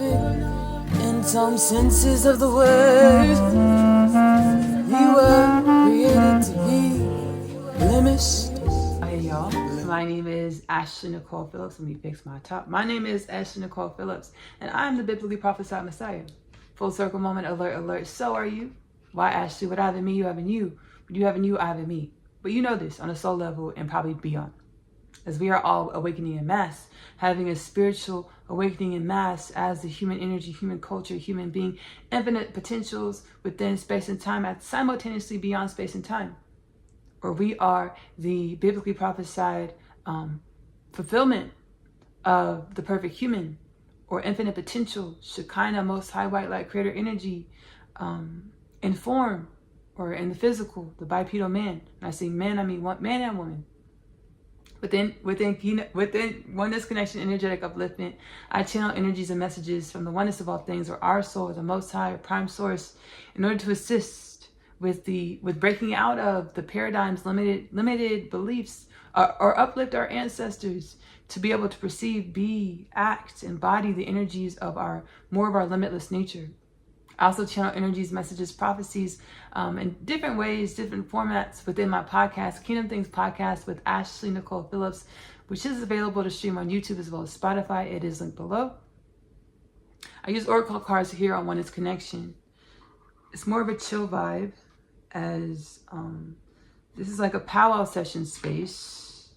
perfect in some senses of the word. We were created to be limitless. Hey y'all, my name is Ashley-Nicole Phillips. Let me fix my top. My name is Ashley-Nicole Phillips, and I'm the biblically prophesied Messiah. Full circle moment, alert, alert. So are you. Why, Ashley? What I have in me, you have in you. What you have in you, I have in me. But you know this on a soul level and probably beyond. As we are all awakening in mass, having a spiritual awakening in mass as the human energy, human culture, human being, infinite potentials within space and time, at simultaneously beyond space and time. Or we are the biblically prophesied fulfillment of the perfect human, or infinite potential, Shekinah, most high white light creator energy, in form or in the physical, the bipedal man. When I say man, I mean man and woman. Within Oneness Connection Energetic Upliftment, I channel energies and messages from the oneness of all things, or our soul, the most high or prime source, in order to assist with breaking out of the paradigms, limited beliefs, or uplift our ancestors to be able to perceive, be, act, embody the energies of more of our limitless nature. I also channel energies, messages, prophecies in different ways, different formats within my podcast, Kingdom Things Podcast with Ashley-Nicole Phillips, which is available to stream on YouTube as well as Spotify. It is linked below. I use Oracle cards here on Oneness Connection. It's more of a chill vibe, as this is like a powwow session space,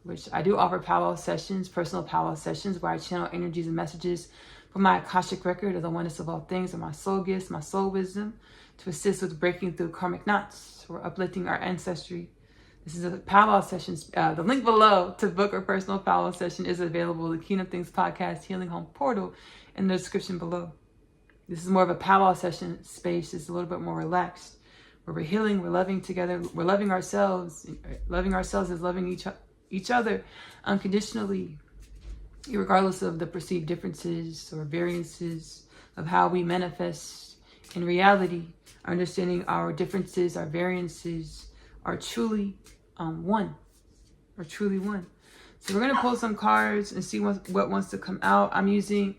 which I do offer powwow sessions, personal powwow sessions, where I channel energies and messages from my Akashic record of the oneness of all things, or my soul gifts, my soul wisdom, to assist with breaking through karmic knots or uplifting our ancestry. This is a powwow session. The link below to book a personal powwow session is available. The Kingdom Things Podcast Healing Home Portal in the description below. This is more of a powwow session space. It's a little bit more relaxed, where we're healing, we're loving together, we're loving ourselves. Loving ourselves is loving each other unconditionally, regardless of the perceived differences or variances of how we manifest in reality. Understanding our differences, our variances are truly one. So we're going to pull some cards and see what wants to come out. I'm using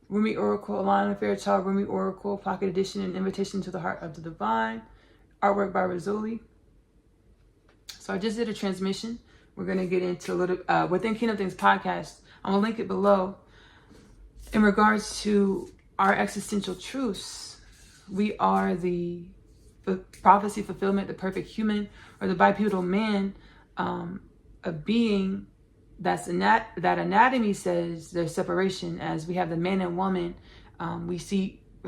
Rumi Oracle, Elon Fairchild Rumi Oracle, Pocket Edition, and Invitation to the Heart of the Divine, artwork by Rabbi. So I just did a transmission. We're going to get into a little, within Kingdom Things Podcast, I'm going to link it below. In regards to our existential truths, we are the prophecy fulfillment, the perfect human, or the bipedal man, a being that anatomy says there's separation. As we have the man and woman, we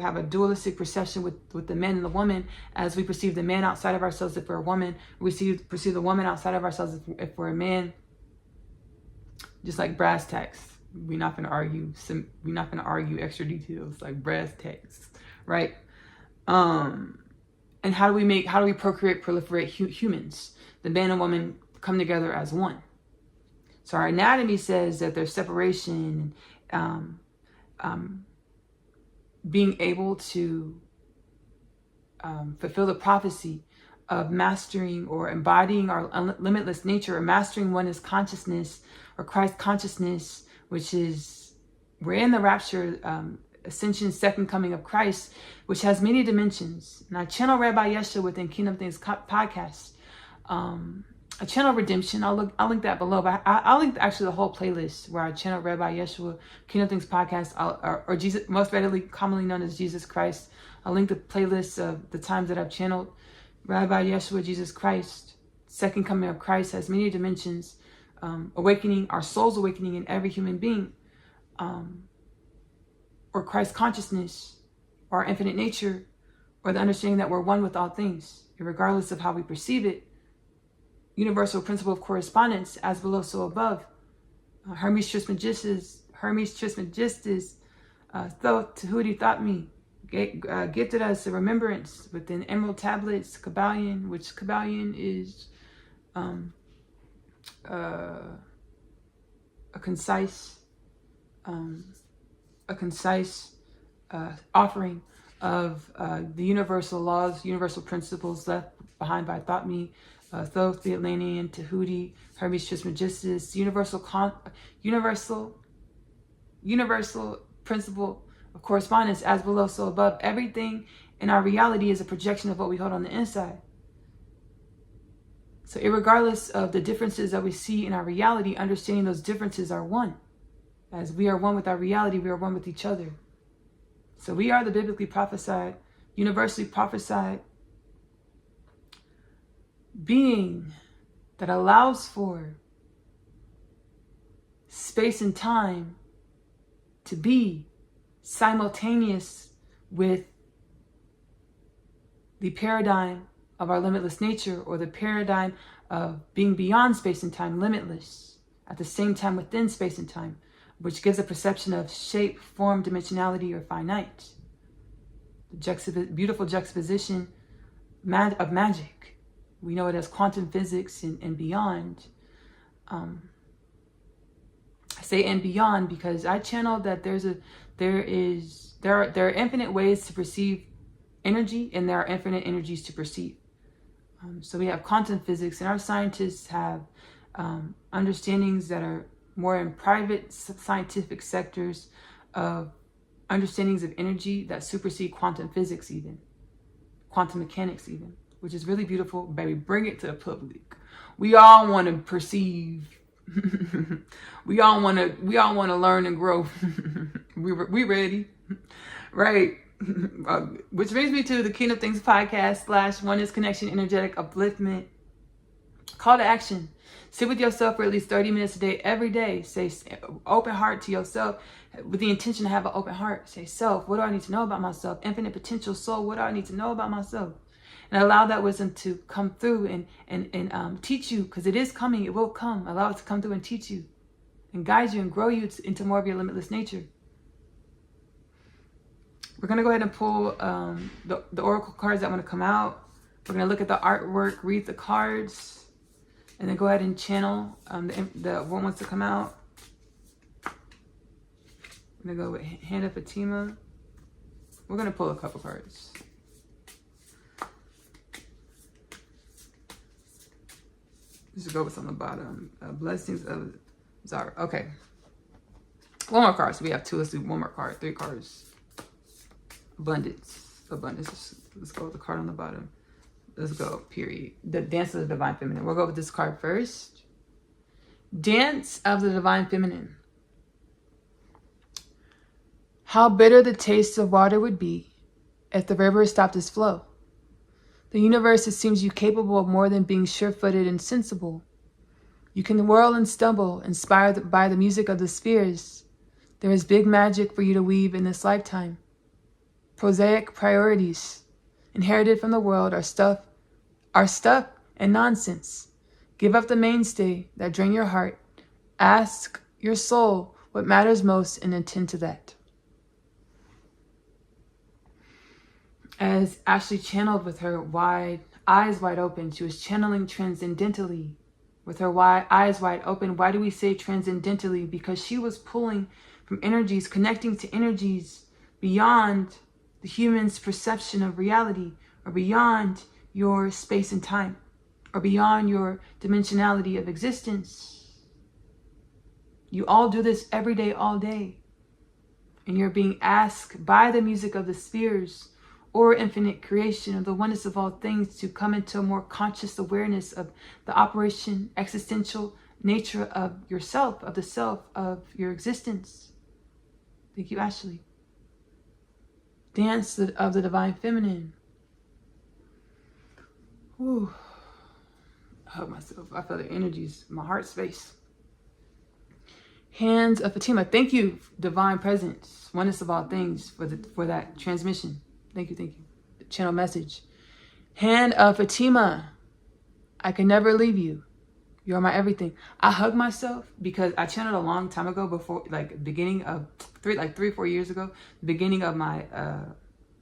have a dualistic perception with the man and the woman, as we perceive the man outside of ourselves if we're a woman, we perceive the woman outside of ourselves if we're a man. Just like brass tacks, we're not going to argue extra details like brass tacks, right? And how do we procreate, proliferate humans? The man and woman come together as one. So our anatomy says that there's separation, being able to fulfill the prophecy of mastering or embodying our limitless nature, or mastering oneness consciousness or Christ consciousness, which is, we're in the rapture, ascension, second coming of Christ, which has many dimensions. And I channel Rabbi Yeshua within Kingdom Things Podcast. I channel Redemption. I'll link that below, but I'll link actually the whole playlist where I channel Rabbi Yeshua, Kingdom Things Podcast, or Jesus, most readily commonly known as Jesus Christ. I'll link the playlist of the times that I've channeled Rabbi Yeshua, Jesus Christ. Second coming of Christ has many dimensions. Awakening, our soul's awakening in every human being, or Christ consciousness, or our infinite nature, or the understanding that we're one with all things, regardless of how we perceive it. Universal principle of correspondence, as below, so above. Hermes Trismegistus, Thoth Tahuti thought me, gifted us a remembrance within emerald tablets, Kabbalion, which Kabbalion is a concise offering of the universal laws, universal principles left behind by Thought Me, Thoth the Atlantean, Tahuti, Hermes Trismegistus, universal principle of correspondence, as below, so above. Everything in our reality is a projection of what we hold on the inside. So irregardless of the differences that we see in our reality, understanding those differences are one. As we are one with our reality, we are one with each other. So we are the biblically prophesied, universally prophesied being that allows for space and time to be simultaneous with the paradigm of our limitless nature, or the paradigm of being beyond space and time, limitless, at the same time within space and time, which gives a perception of shape, form, dimensionality, or finite. The beautiful juxtaposition of magic. We know it as quantum physics and beyond. I say and beyond because I channeled that there are infinite ways to perceive energy, and there are infinite energies to perceive. So we have quantum physics, and our scientists have understandings that are more in private scientific sectors of understandings of energy that supersede quantum physics, even quantum mechanics, even, which is really beautiful. Baby, bring it to the public. We all want to perceive. we all want to learn and grow. we ready, right? Which brings me to the King of Things podcast / Oneness Connection Energetic Upliftment. Call to action. Sit with yourself for at least 30 minutes a day, every day. Say open heart to yourself with the intention to have an open heart. Say, self, what do I need to know about myself? Infinite potential soul, what do I need to know about myself? And allow that wisdom to come through and teach you, because it is coming. It will come. Allow it to come through and teach you and guide you and grow you into more of your limitless nature. We're going to go ahead and pull the oracle cards that want to come out. We're going to look at the artwork, read the cards, and then go ahead and channel the one wants to come out. I'm going to go with Hand of Fatima. We're going to pull a couple cards. Just go with on the bottom. Blessings of Zara. Okay. One more card. So we have two. Let's do one more card. 3 cards. Abundance. Let's go with the card on the bottom. Let's go, period. The Dance of the Divine Feminine. We'll go with this card first. Dance of the Divine Feminine. How bitter the taste of water would be if the river stopped its flow. The universe esteems you capable of more than being sure-footed and sensible. You can whirl and stumble, inspired by the music of the spheres. There is big magic for you to weave in this lifetime. Prosaic priorities inherited from the world are stuff and nonsense. Give up the mainstay that drain your heart. Ask your soul what matters most and attend to that. As Ashley channeled with her eyes wide open, she was channeling transcendentally with her eyes wide open. Why do we say transcendentally? Because she was pulling from energies, connecting to energies beyond the human's perception of reality, or beyond your space and time, or beyond your dimensionality of existence. You all do this every day, all day. And you're being asked by the music of the spheres or infinite creation of the oneness of all things to come into a more conscious awareness of the operation, existential nature of yourself, of the self, of your existence. Thank you, Ashley. Dance of the Divine Feminine. Ooh. I hug myself. I feel the energies in my heart space. Hands of Fatima. Thank you, Divine Presence, Oneness of all things, for that transmission. Thank you. The channel message. Hand of Fatima. I can never leave you. You are my everything. I hug myself because I channeled a long time ago, before, like beginning of 3-4 years ago, the beginning of my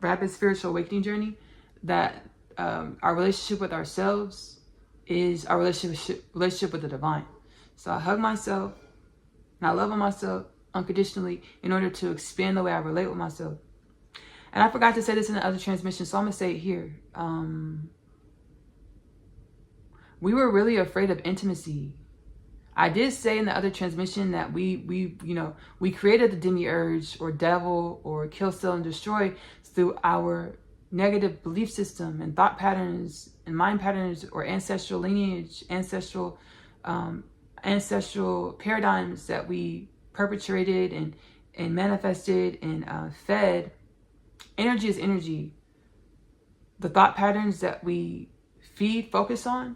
rapid spiritual awakening journey, that our relationship with ourselves is our relationship with the divine. So I hug myself and I love on myself unconditionally in order to expand the way I relate with myself. And I forgot to say this in the other transmission, so I'm going to say it here. We were really afraid of intimacy. I did say in the other transmission that we created the demiurge or devil or kill, steal, and destroy through our negative belief system and thought patterns and mind patterns or ancestral lineage, ancestral paradigms that we perpetrated and manifested and fed. Energy is energy. The thought patterns that we focus on,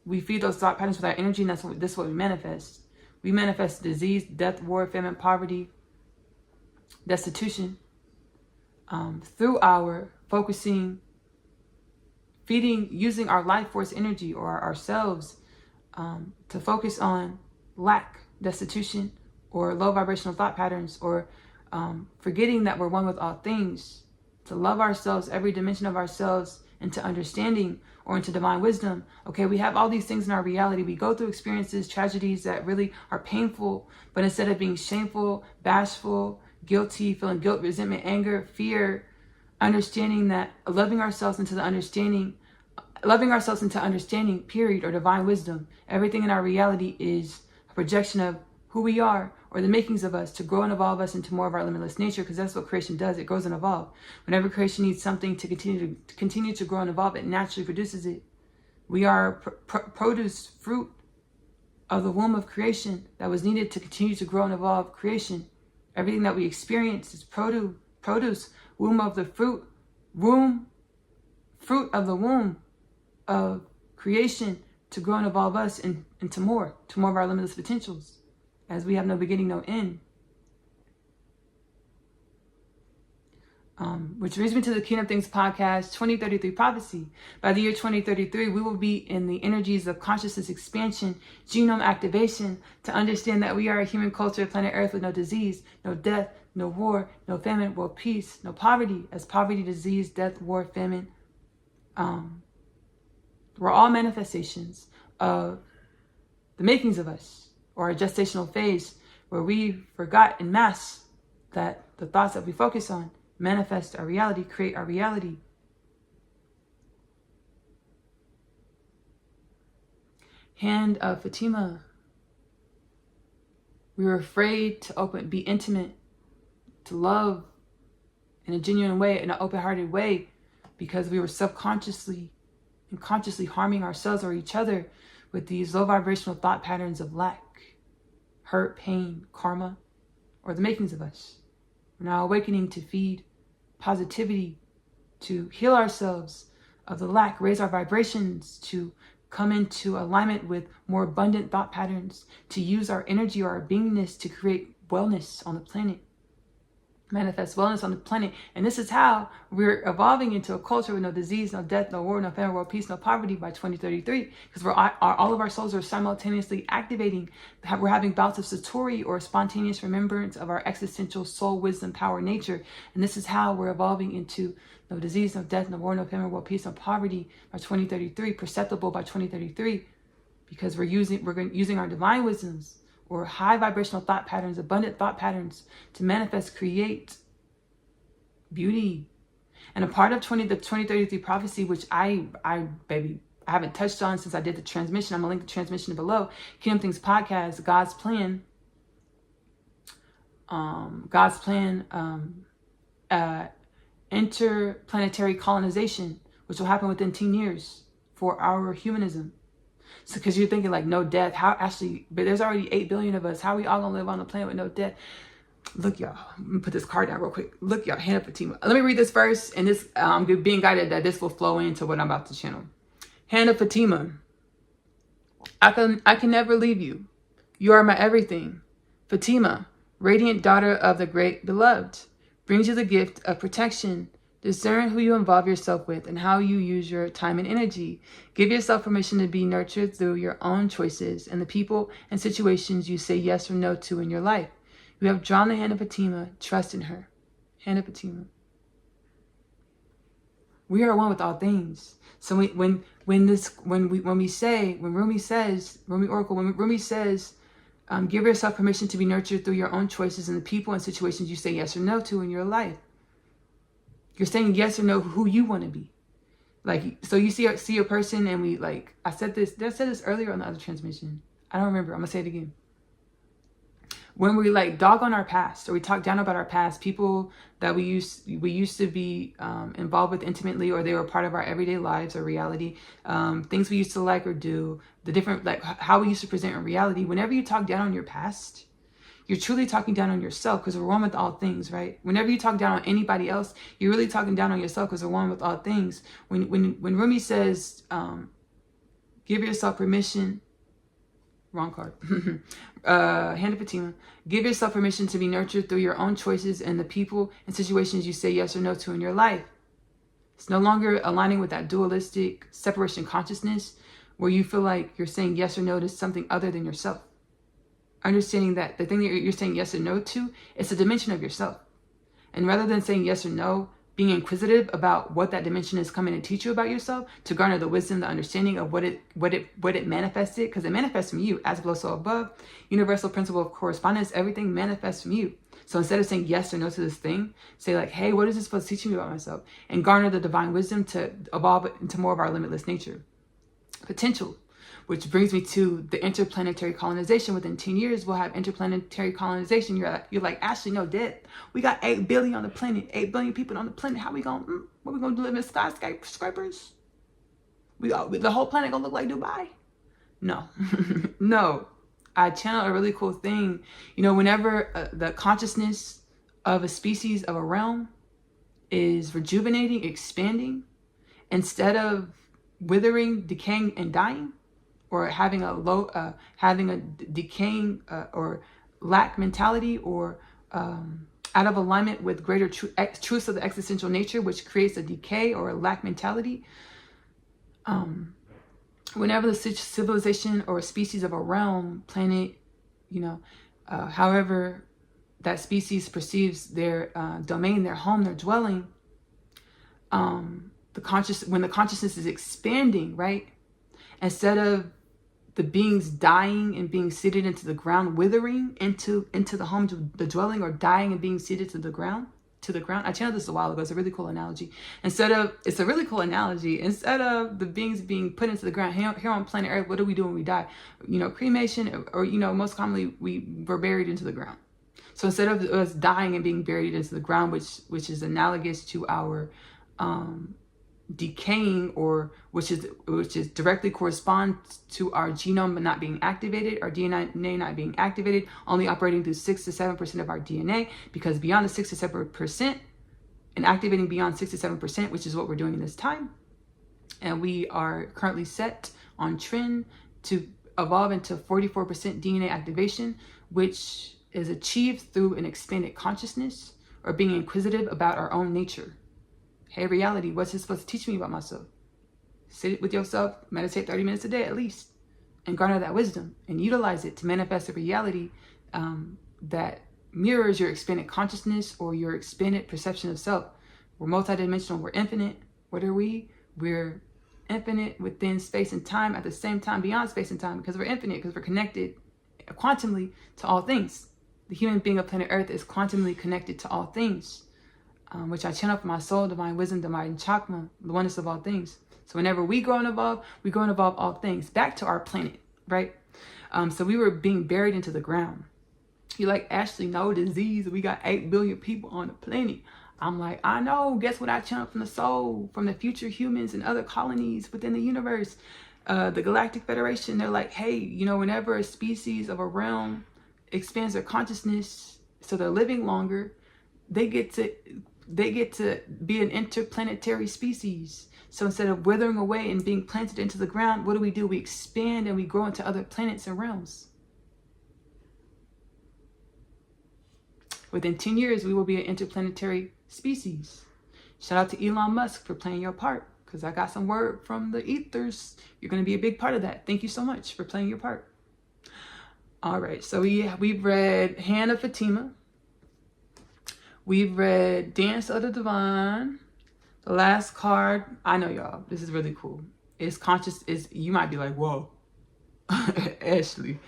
we feed those thought patterns with our energy, and this is what we manifest. We manifest disease, death, war, famine, poverty, destitution, through our focusing, feeding, using our life force energy or ourselves to focus on lack, destitution, or low vibrational thought patterns, or forgetting that we're one with all things, to love ourselves, every dimension of ourselves, into understanding or into divine wisdom. Okay, we have all these things in our reality. We go through experiences, tragedies that really are painful, but instead of being shameful, bashful, guilty, feeling guilt, resentment, anger, fear, understanding that loving ourselves into understanding, period, or divine wisdom. Everything in our reality is a projection of who we are, or the makings of us, to grow and evolve us into more of our limitless nature, because that's what creation does. It grows and evolves. Whenever creation needs something to continue to grow and evolve, it naturally produces it. We are produce, fruit of the womb of creation that was needed to continue to grow and evolve creation. Everything that we experience is produce, womb of the fruit of the womb of creation to grow and evolve us into more of our limitless potentials, as we have no beginning, no end. Which brings me to the Kingdom Things podcast, 2033 prophecy. By the year 2033, we will be in the energies of consciousness expansion, genome activation, to understand that we are a human culture, planet Earth, with no disease, no death, no war, no famine, world peace, no poverty, as poverty, disease, death, war, famine, we're all manifestations of the makings of us, or a gestational phase where we forgot en masse that the thoughts that we focus on manifest our reality, create our reality. Hand of Fatima. We were afraid to be intimate, to love in a genuine way, in an open-hearted way, because we were subconsciously and consciously harming ourselves or each other with these low vibrational thought patterns of lack, hurt, pain, karma, or the makings of us. We're now awakening to feed positivity, to heal ourselves of the lack, raise our vibrations, to come into alignment with more abundant thought patterns, to use our energy or our beingness to create wellness on the planet, manifest wellness on the planet. And this is how we're evolving into a culture with no disease, no death, no war, no famine, world peace, no poverty by 2033, because all of our souls are simultaneously activating. We're having bouts of satori, or spontaneous remembrance of our existential soul, wisdom, power, nature. And this is how we're evolving into no disease, no death, no war, no famine, world peace, no poverty by 2033, perceptible by 2033, because we're using our divine wisdoms, or high vibrational thought patterns, abundant thought patterns, to manifest, create beauty. And a part of the 2033 prophecy, which I haven't touched on since I did the transmission. I'm gonna link the transmission below. Kingdom Things podcast, God's plan, interplanetary colonization, which will happen within 10 years for our humanism. So, because you're thinking like no death, but there's already 8 billion of us. How are we all gonna live on the planet with no death? Look, y'all, let me put this card down real quick. Look, y'all, hand up Fatima. Let me read this first, and this, I'm being guided that this will flow into what I'm about to channel. Hand of Fatima. I can never leave you. You are my everything. Fatima, radiant daughter of the great beloved, brings you the gift of protection. Discern who you involve yourself with and how you use your time and energy. Give yourself permission to be nurtured through your own choices and the people and situations you say yes or no to in your life. You have drawn the hand of Fatima. Trust in her. Hand of Fatima. We are one with all things. So when Rumi says, give yourself permission to be nurtured through your own choices and the people and situations you say yes or no to in your life. You're saying yes or no who you want to be. Like, so you see a person, and I said this earlier on the other transmission. I don't remember. I'm going to say it again. When we like dog on our past, or we talk down about our past, people that we used to be involved with intimately, or they were part of our everyday lives or reality, things we used to like or do, the different, like how we used to present in reality. Whenever you talk down on your past, you're truly talking down on yourself, because we're one with all things, right? Whenever you talk down on anybody else, you're really talking down on yourself, because we're one with all things. When Rumi says, give yourself permission, wrong card, hand of Fatima, give yourself permission to be nurtured through your own choices and the people and situations you say yes or no to in your life. It's no longer aligning with that dualistic separation consciousness where you feel like you're saying yes or no to something other than yourself. Understanding that the thing that you're saying yes or no to, it's a dimension of yourself. And rather than saying yes or no, being inquisitive about what that dimension is coming to teach you about yourself, to garner the wisdom, the understanding of what it manifested, because it manifests from you, as below so above, universal principle of correspondence, everything manifests from you. So instead of saying yes or no to this thing, say like, hey, what is this supposed to teach me about myself? And garner the divine wisdom to evolve into more of our limitless nature. Potential. Which brings me to the interplanetary colonization. Within 10 years, we'll have interplanetary colonization. You're like, Ashley, no, dead. We got 8 billion on the planet, 8 billion people on the planet. How we going to, what we going to live in skyscrapers? The whole planet going to look like Dubai? No, no. I channel a really cool thing. You know, whenever the consciousness of a species, of a realm is rejuvenating, expanding, instead of withering, decaying, and dying, or having a decaying or lack mentality, or out of alignment with greater truths of the existential nature, which creates a decay or a lack mentality. Whenever the civilization or a species of a realm, planet, you know, however that species perceives their domain, their home, their dwelling, when the consciousness is expanding, right? Instead of the beings dying and being seated into the ground, withering into the home, the dwelling, or dying and being seated to the ground. I channeled this a while ago. It's a really cool analogy. Instead of the beings being put into the ground here on planet Earth, what do we do when we die? You know, cremation, or you know, most commonly we're buried into the ground. So instead of us dying and being buried into the ground, which is analogous to our decaying, or which is directly corresponds to our genome but not being activated, our DNA not being activated, only operating through 6 to 7% of our DNA, because beyond the 6 to 7% and activating beyond 6 to 7%, which is what we're doing in this time, and we are currently set on trend to evolve into 44% DNA activation, which is achieved through an expanded consciousness, or being inquisitive about our own nature. Hey, reality, what's it supposed to teach me about myself? Sit with yourself, meditate 30 minutes a day at least, and garner that wisdom and utilize it to manifest a reality that mirrors your expanded consciousness or your expanded perception of self. We're multidimensional, we're infinite. What are we? We're infinite within space and time, at the same time beyond space and time, because we're infinite, because we're connected quantumly to all things. The human being of planet Earth is quantumly connected to all things. Which I channel for my soul, divine wisdom, divine chakra, the oneness of all things. So whenever we grow and evolve all things back to our planet, right? So we were being buried into the ground. You're like, Ashley, no disease. We got 8 billion people on the planet. I'm like, I know. Guess what I channel from the soul, from the future humans and other colonies within the universe, the Galactic Federation. They're like, hey, you know, whenever a species of a realm expands their consciousness, so they're living longer, they get to be an interplanetary species. So instead of withering away and being planted into the ground, what do? We expand and we grow into other planets and realms. Within 10 years, we will be an interplanetary species. Shout out to Elon Musk for playing your part, because I got some word from the ethers. You're going to be a big part of that. Thank you so much for playing your part. All right, so we've read Hand of Fatima. We've read Dance of the Divine. The last card, I know y'all, this is really cool. It's conscious, you might be like, whoa, Ashley.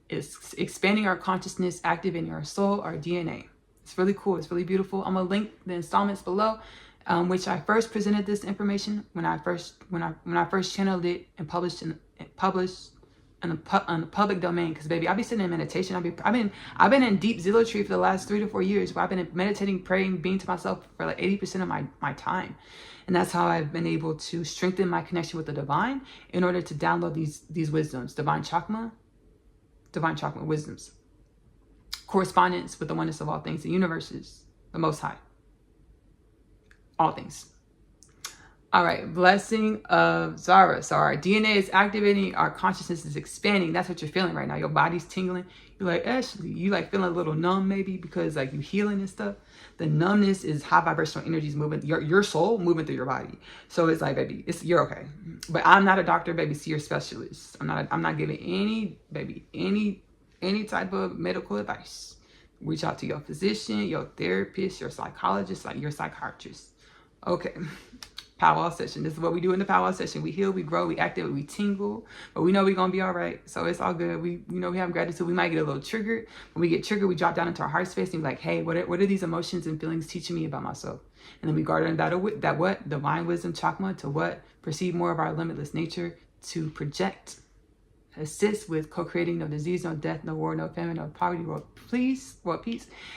It's expanding our consciousness, activating our soul, our DNA. It's really cool, it's really beautiful. I'm gonna link the installments below, which I first presented this information when I first channeled it and published on the public domain, because baby, I be sitting in meditation. I've been in deep zealotry for the last 3 to 4 years, where I've been meditating, praying, being to myself for like 80% of my time. And that's how I've been able to strengthen my connection with the divine in order to download these wisdoms, divine chakma wisdoms, correspondence with the oneness of all things, the universes, the Most High, all things. All right, blessing of Zara. So our DNA is activating, our consciousness is expanding. That's what you're feeling right now. Your body's tingling. You're like, Ashley, you like feeling a little numb maybe because like you healing and stuff. The numbness is high vibrational energies moving, your soul moving through your body. So it's like, baby, you're okay. But I'm not a doctor, baby. See your specialist. I'm not giving any type of medical advice. Reach out to your physician, your therapist, your psychologist, like your psychiatrist. Okay. Powwow session. This is what we do in the powwow session. We heal, we grow, we activate, we tingle, but we know we're gonna be all right. So it's all good. We have gratitude. We might get a little triggered. When we get triggered, we drop down into our heart space and be like, hey, what are these emotions and feelings teaching me about myself? And then we guard under that what? Divine wisdom chakma to what? Perceive more of our limitless nature, to project, assist with co-creating no disease, no death, no war, no famine, no poverty, world peace,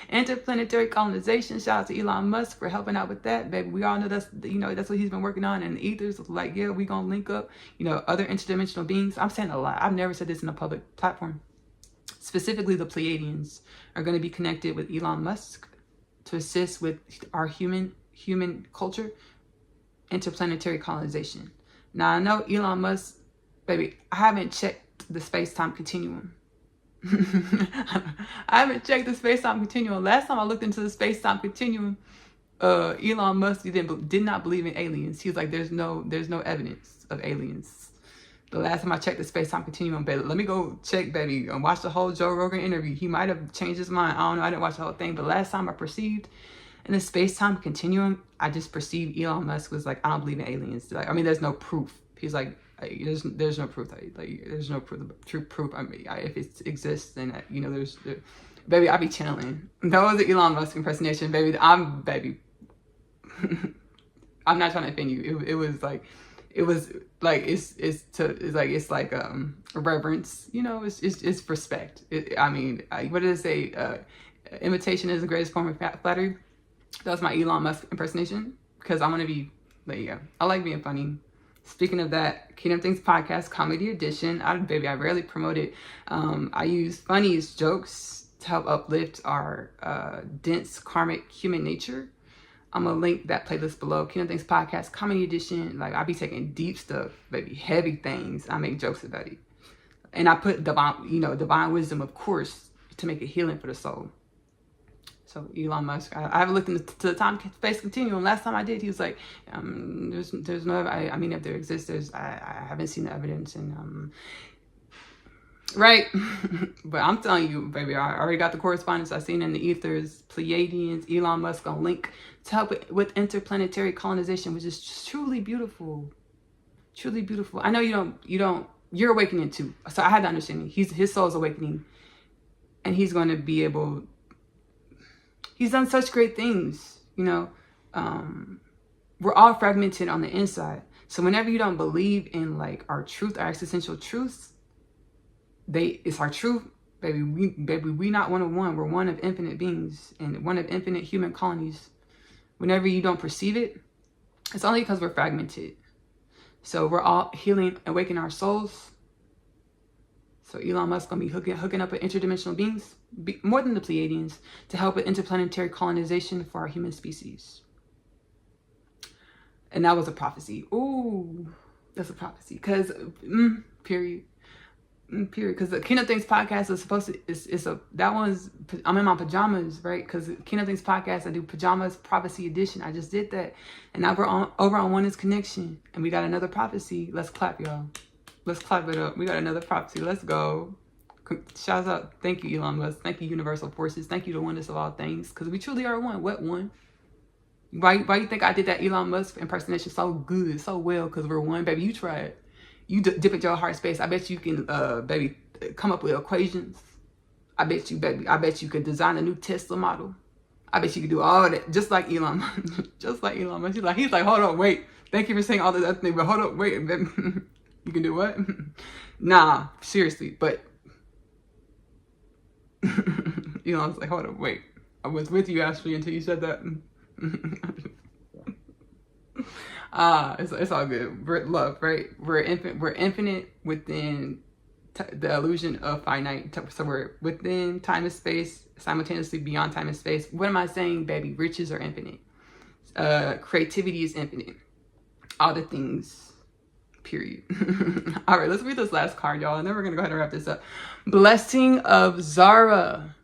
interplanetary colonization. Shout out to Elon Musk for helping out with that, baby. We all know that's what he's been working on. And the ethers, like, yeah, we gonna link up, other interdimensional beings. I'm saying a lot. I've never said this in a public platform. Specifically, the Pleiadians are going to be connected with Elon Musk to assist with our human culture, interplanetary colonization. Now I know Elon Musk, baby, I haven't checked the space-time continuum. I haven't checked the space-time continuum. Last time I looked into the space-time continuum, Elon Musk did not believe in aliens. He was like, there's no evidence of aliens. The last time I checked the space-time continuum, baby, let me go check, baby, and watch the whole Joe Rogan interview. He might have changed his mind. I don't know. I didn't watch the whole thing. But last time I perceived in the space-time continuum, I just perceived Elon Musk was like, I don't believe in aliens. Like, I mean, there's no proof. He's like, there's no proof that there's no true proof. I mean, if it exists, then baby, I be channeling. That was an Elon Musk impersonation, baby. I'm not trying to offend you. It's like reverence. It's respect. What did it say? Imitation is the greatest form of flattery. That was my Elon Musk impersonation because I want to be. I like being funny. Speaking of that, Kingdom Things Podcast, Comedy Edition. I rarely promote it. I use funniest jokes to help uplift our dense karmic human nature. I'm going to link that playlist below. Kingdom Things Podcast, Comedy Edition. Like, I be taking deep stuff, baby, heavy things. I make jokes about it. And I put divine wisdom, of course, to make it healing for the soul. So Elon Musk, I haven't looked into the time-space continuum. Last time I did, he was like, "There's no. If there exists, I haven't seen the evidence." And right, but I'm telling you, baby, I already got the correspondence. I seen in the ethers, Pleiadians, Elon Musk on link to help with interplanetary colonization, which is just truly beautiful, truly beautiful. I know you're awakening too. So I had to understand his soul is awakening, and he's going to be able. He's done such great things, We're all fragmented on the inside. So whenever you don't believe in like our truth, our existential truths, it's our truth, baby. We not one of one. We're one of infinite beings and one of infinite human colonies. Whenever you don't perceive it, it's only because we're fragmented. So we're all healing, awakening our souls. So Elon Musk gonna be hooking up with interdimensional beings, more than the Pleiadians, to help with interplanetary colonization for our human species. And that was a prophecy. Ooh, that's a prophecy. Because, period. Because the Kingdom Things Podcast is supposed to, I'm in my pajamas, right? Because Kingdom Things Podcast, I do pajamas prophecy edition. I just did that. And now we're over on Oneness Connection. And we got another prophecy. Let's clap, y'all. Let's clap it up. We got another prophecy. Let's go. Shouts out. Thank you, Elon Musk. Thank you, Universal Forces. Thank you, the oneness of all things. Because we truly are one. What one? Why you think I did that Elon Musk impersonation so good, so well? Because we're one. Baby, you try it. You dip at your heart space. I bet you can, baby, come up with equations. I bet you could design a new Tesla model. I bet you could do all of that. Just like Elon Musk. Just like Elon Musk. He's like, hold up, wait. Thank you for saying all this other thing, but hold up, wait. You can do what? Nah, seriously. But Elon's like, hold up, wait. I was with you, Ashley, until you said that. It's all good. We're love, right? We're infinite within the illusion of finite. So we're within time and space, simultaneously beyond time and space. What am I saying, baby? Riches are infinite. Creativity is infinite. All the things, period. All right, let's read this last card, y'all, and then we're gonna go ahead and wrap this up. Blessing of Zara.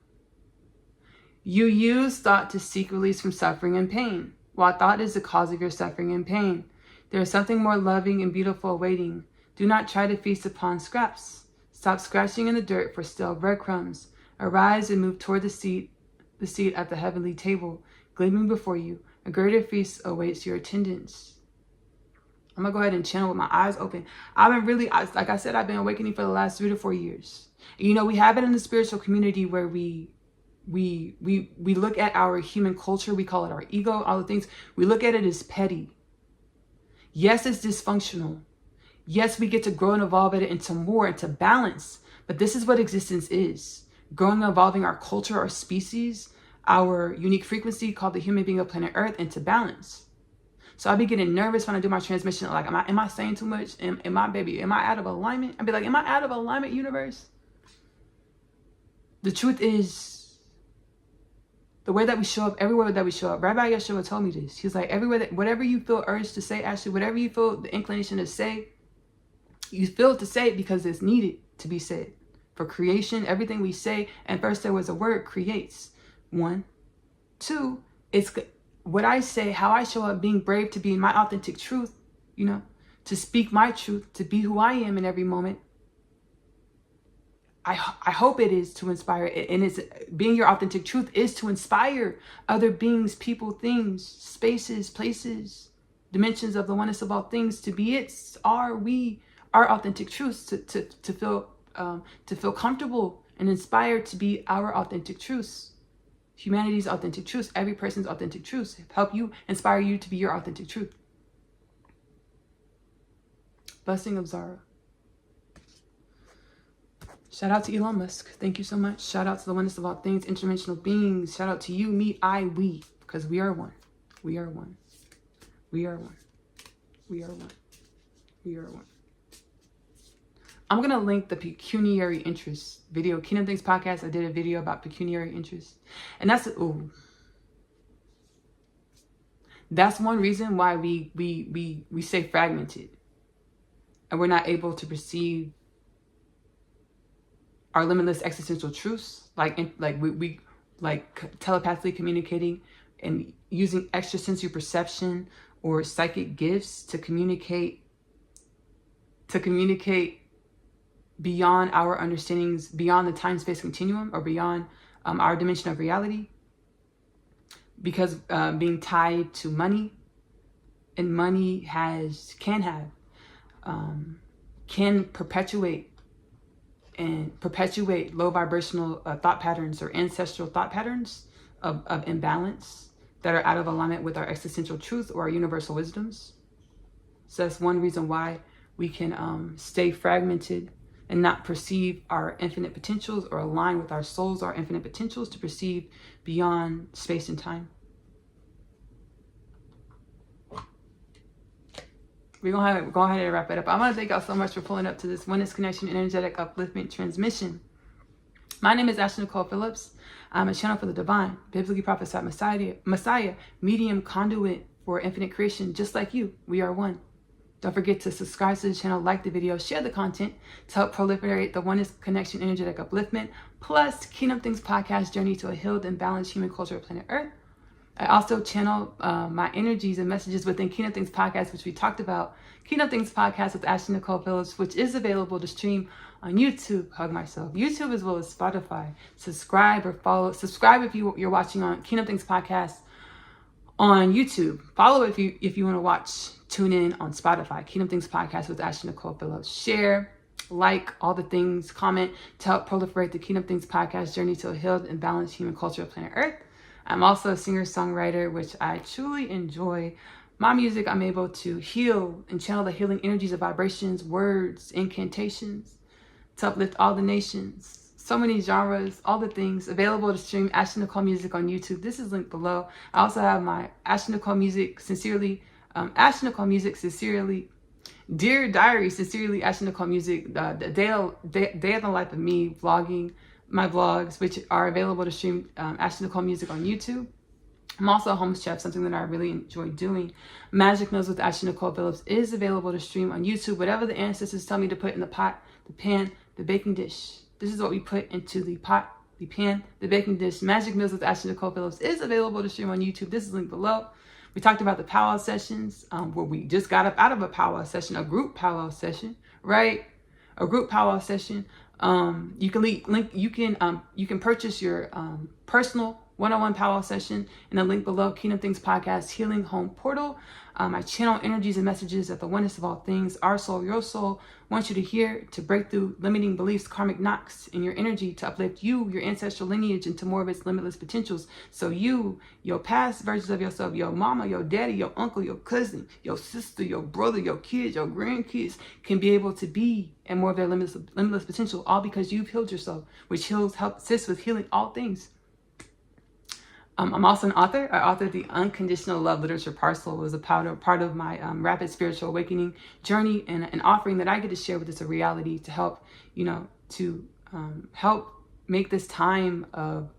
You use thought to seek release from suffering and pain. While thought is the cause of your suffering and pain, there is something more loving and beautiful awaiting. Do not try to feast upon scraps. Stop scratching in the dirt for stale breadcrumbs. Arise and move toward the seat at the heavenly table, gleaming before you. A greater feast awaits your attendance. I'm gonna go ahead and channel with my eyes open. I've been really, like I said, I've been awakening for the last 3 to 4 years. You know, we have it in the spiritual community where we look at our human culture, we call it our ego, all the things. We look at it as petty. Yes, it's dysfunctional. Yes, we get to grow and evolve it into more, into balance. But this is what existence is. Growing and evolving our culture, our species, our unique frequency called the human being of planet Earth into balance. So I be getting nervous when I do my transmission. Like, am I saying too much? Am I out of alignment? I'd be like, am I out of alignment, universe? The truth is, the way that we show up, everywhere that we show up. Rabbi Yeshua told me this. He's like, whatever you feel urged to say, Ashley, whatever you feel the inclination to say, you feel to say it because it's needed to be said. For creation, everything we say, and first there was a word, creates. 1. 2, it's what I say, how I show up, being brave to be in my authentic truth, you know, to speak my truth, to be who I am in every moment. I hope it is to inspire, and it's being your authentic truth is to inspire other beings, people, things, spaces, places, dimensions of the oneness of all things to be our authentic truths, to feel comfortable and inspired to be our authentic truths, humanity's authentic truths, every person's authentic truths, help you, inspire you to be your authentic truth. Blessing of Zara. Shout out to Elon Musk. Thank you so much. Shout out to the oneness of all things, interdimensional beings. Shout out to you, me, I, we, because we are one. We are one. We are one. We are one. We are one. I'm going to link the pecuniary interest video. Kingdom Things podcast, I did a video about pecuniary interest. And that's one reason why we stay fragmented. And we're not able to perceive our limitless existential truths, like we telepathically communicating and using extrasensory perception or psychic gifts to communicate beyond our understandings, beyond the time-space continuum, or beyond our dimension of reality, because being tied to money, and money can perpetuate low vibrational thought patterns or ancestral thought patterns of imbalance that are out of alignment with our existential truth or our universal wisdoms. So that's one reason why we can stay fragmented and not perceive our infinite potentials, or align with our souls, our infinite potentials, to perceive beyond space and time. We're going to go ahead and wrap it up. I want to thank y'all so much for pulling up to this Oneness Connection Energetic Upliftment transmission. My name is Ashley-Nicole Phillips. I'm a channel for the divine, biblically prophesied Messiah, medium, conduit for infinite creation, just like you. We are one. Don't forget to subscribe to the channel, like the video, share the content to help proliferate the Oneness Connection Energetic Upliftment, plus Kingdom Things podcast, journey to a healed and balanced human culture of planet Earth. I also channel my energies and messages within Kingdom Things podcast, which we talked about. Kingdom Things podcast with Ashley-Nicole Phillips, which is available to stream on YouTube. Hug myself. YouTube as well as Spotify. Subscribe or follow. Subscribe if you're watching on Kingdom Things podcast on YouTube. Follow if you want to watch. Tune in on Spotify. Kingdom Things podcast with Ashley-Nicole Phillips. Share, like, all the things. Comment to help proliferate the Kingdom Things podcast, journey to a healed and balanced human culture of planet Earth. I'm also a singer-songwriter, which I truly enjoy my music, I'm able to heal and channel the healing energies of vibrations, words, incantations, to uplift all the nations. So many genres, all the things available to stream Ashley-Nicole music on YouTube. This is linked below. I also have my Ashley-Nicole music, sincerely, Ashley-Nicole music, sincerely, Dear Diary, sincerely, Ashley-Nicole music, the day of the life of me, vlogging, my vlogs, which are available to stream Ashley-Nicole music on YouTube. I'm also a home chef, something that I really enjoy doing. Magic Meals with Ashley-Nicole Phillips is available to stream on YouTube. Whatever the ancestors tell me to put in the pot, the pan, the baking dish, this is what we put into the pot, the pan, the baking dish. Magic Meals with Ashley-Nicole Phillips is available to stream on YouTube. This is linked below. We talked about the powwow sessions, where we just got up out of a powwow session, a group powwow session, right? A group powwow session. You can purchase your personal one-on-one powwow session in the link below. Kingdom Things Podcast Healing Home Portal. I channel energies and messages that the oneness of all things, our soul, your soul, wants you to hear, to break through limiting beliefs, karmic knocks in your energy, to uplift you, your ancestral lineage, into more of its limitless potentials. So you, your past versions of yourself, your mama, your daddy, your uncle, your cousin, your sister, your brother, your kids, your grandkids, can be able to be and more of their limitless potential, all because you've healed yourself, which helps assist with healing all things. I'm also an author. I authored the Unconditional Love Literature Parcel. It was a part of my rapid spiritual awakening journey, and an offering that I get to share with us a reality to help, help make this time of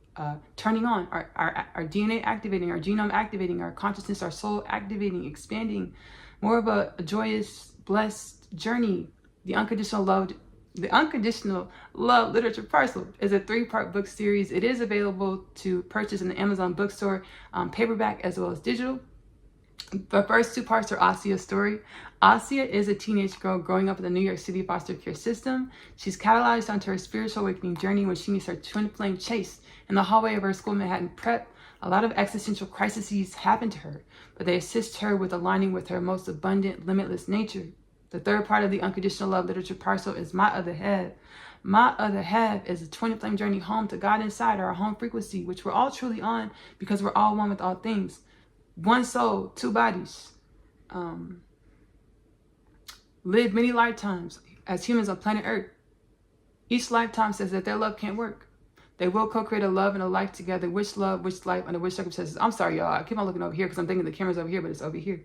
turning on, our DNA activating, our genome activating, our consciousness, our soul activating, expanding, more of a joyous, blessed journey. The Unconditional Love Literature Parcel is a 3-part book series. It is available to purchase in the Amazon bookstore, paperback as well as digital. The first 2 parts are Asia's story. Asia is a teenage girl growing up in the New York City foster care system. She's catalyzed onto her spiritual awakening journey when she meets her twin flame Chase in the hallway of her school Manhattan Prep. A lot of existential crises happen to her, but they assist her with aligning with her most abundant, limitless nature. The 3rd part of the Unconditional Love Literature Parcel is My Other Half. My Other Half is a twin flame journey home to God inside, our home frequency, which we're all truly on because we're all one with all things. One soul, 2 bodies. Live many lifetimes as humans on planet Earth. Each lifetime says that their love can't work. They will co-create a love and a life together. Which love, which life, under which circumstances? I'm sorry, y'all. I keep on looking over here because I'm thinking the camera's over here, but it's over here.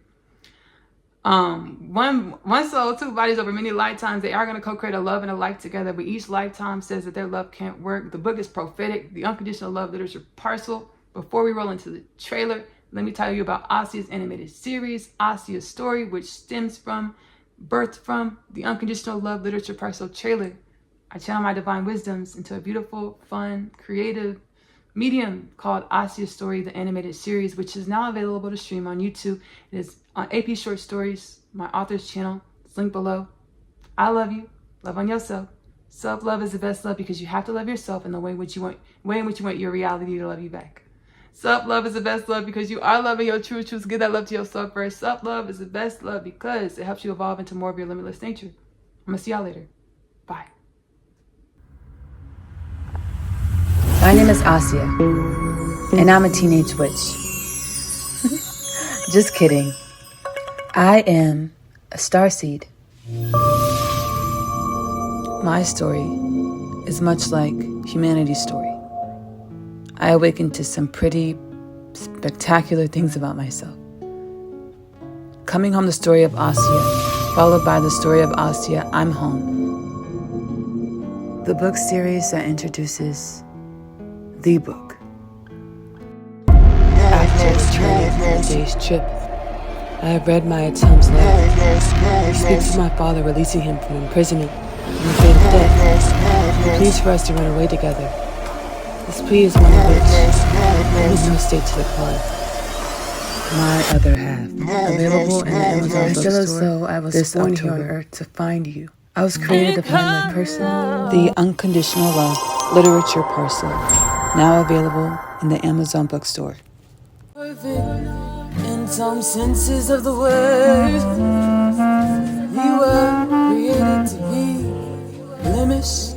One soul, 2 bodies over many lifetimes. They are going to co-create a love and a life together, but each lifetime says that their love can't work. The book is prophetic, the Unconditional Love Literature Parcel. Before we roll into the trailer, let me tell you about Asia's animated series, Asia's story, which birthed from the Unconditional Love Literature Parcel trailer. I channel my divine wisdoms into a beautiful, fun, creative medium called Asia's Story, the animated series, which is now available to stream on YouTube. It is on AP Short Stories, my author's channel. It's linked below. I love you. Love on yourself. Self-love is the best love because you have to love yourself in the way in which you want your reality to love you back. Self-love is the best love because you are loving your true truths. Give that love to yourself first. Self-love is the best love because it helps you evolve into more of your limitless nature. I'm going to see y'all later. Bye. My name is Asia, and I'm a teenage witch. Just kidding. I am a starseed. My story is much like humanity's story. I awakened to some pretty spectacular things about myself. Coming home, the story of Asia, followed by the story of Asia, I'm home. The book series that introduces the book. After returning from a day's trip, I have read my Atom's letter. He speaks of my father releasing him from imprisonment and the fate of death. He pleads for us to run away together. This plea is one of which I make no state to decline. My Other Half, available in the Amazon bookstore. I feel as though I was born here on Earth to find you. I was created to find my person. The Unconditional Love Literature Parcel, now available in the Amazon bookstore. Perfect in some senses of the word. We were created to be blemish